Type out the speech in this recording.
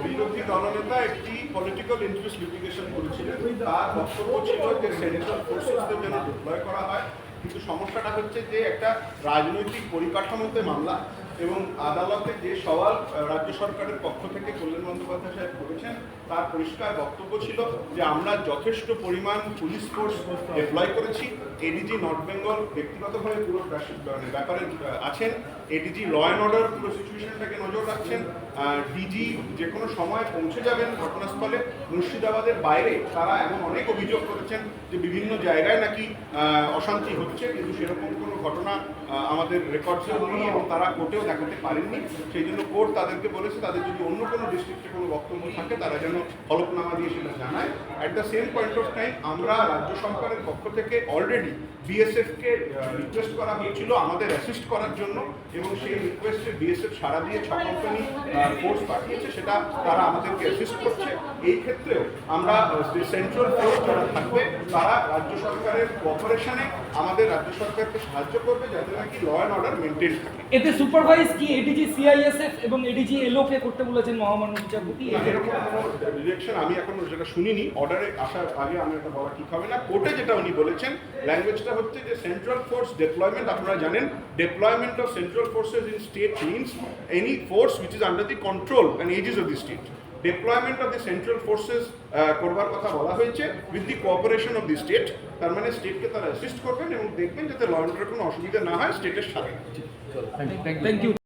বিরোধী দলনেতা একটি পলিটিক্যাল ইন্টারেস্ট লিটিগেশন করেছিলেন। তার বক্তব্য ছিল যে সেন্ট্রাল ফোর্সেসদের যেন ডিপ্লয় করা হয়, কিন্তু সমস্যাটা হচ্ছে যে একটা রাজনৈতিক পরিকাঠামোতে মামলা এবং আদালতে যে সওয়াল রাজ্য সরকারের পক্ষ থেকে কল্যাণ বন্দ্যোপাধ্যায় সাহেব করেছেন তার পরিষ্কার বক্তব্য ছিল যে আমরা যথেষ্ট পরিমাণ পুলিশ ফোর্স ডিপ্লয় করেছি। এডিজি নর্থ বেঙ্গল ব্যক্তিগতভাবে পুরো ব্যাপারে আছেন, এডিজি ল অ্যান্ড অর্ডার পুরো সিচুয়েশনটাকে নজর রাখছেন, ডিজি যে কোনো সময় পৌঁছে যাবেন ঘটনাস্থলে। মুর্শিদাবাদের বাইরে তারা এমন অনেক অভিযোগ করেছেন যে বিভিন্ন জায়গায় নাকি অশান্তি হচ্ছে, কিন্তু সেরকম কোনো ঘটনা আমাদের রেকর্ডসেও নেই এবং তারা কোর্টেও দেখাতে পারেননি। সেই জন্য কোর্ট তাদেরকে বলেছে তাদের যদি অন্য কোনো ডিস্ট্রিক্টে কোনো বক্তব্য থাকে তারা যেন হলফনামা দিয়ে সেটা জানায়। At the same point of time আমরা রাজ্য সরকারের পক্ষ থেকে অলরেডি বিএসএফকে রিকোয়েস্ট করা হয়েছিল আমাদের অ্যাসিস্ট করার জন্য, এবং সেই রিকোয়েস্টে বিএসএফ সারা দিয়ে 6 কোম্পানি ফোর্স পাঠিয়েছে, সেটা তারা আমাদেরকে অ্যাসিস্ট করছে। এই ক্ষেত্রেও আমরা সেন্ট্রাল ফোর্স যারা থাকবে তারা রাজ্য সরকারের কোঅপারেশনে আমাদের রাজ্য সরকারকে সাহায্য করবে যাতে নাকি ল অ্যান্ড অর্ডার মেনটেন থাকে। এতে সুপারভাইজ কি এডিজি সিআইএসএফ এবং এডিজি এলওকে করতে বলেছেন মহামান্য বিচারপতি? এরকম কোনো ডিরেকশন আমি এখনো যেটা শুনিনি, অর্ডারে আসার আগে আমি এটা বলা ঠিক হবে না। কোর্টে যেটা উনি বলেছেন ল্যাঙ্গুয়েজটা হচ্ছে যে সেন্ট্রাল ফোর্স ডেপ্লয়মেন্ট, আপনারা জানেন deployment of central forces in state means any force which is under the control and aegis of the state. Deployment of the central forces করবার কথা বলা হয়েছে with the cooperation of the state. তার মানে স্টেটকে তারা assist করবেন এবং দেখবেন যাতে ল অ্যান্ড অর্ডারের কোনো অসুবিধা না হয় স্টেটের সাথে। Thank you.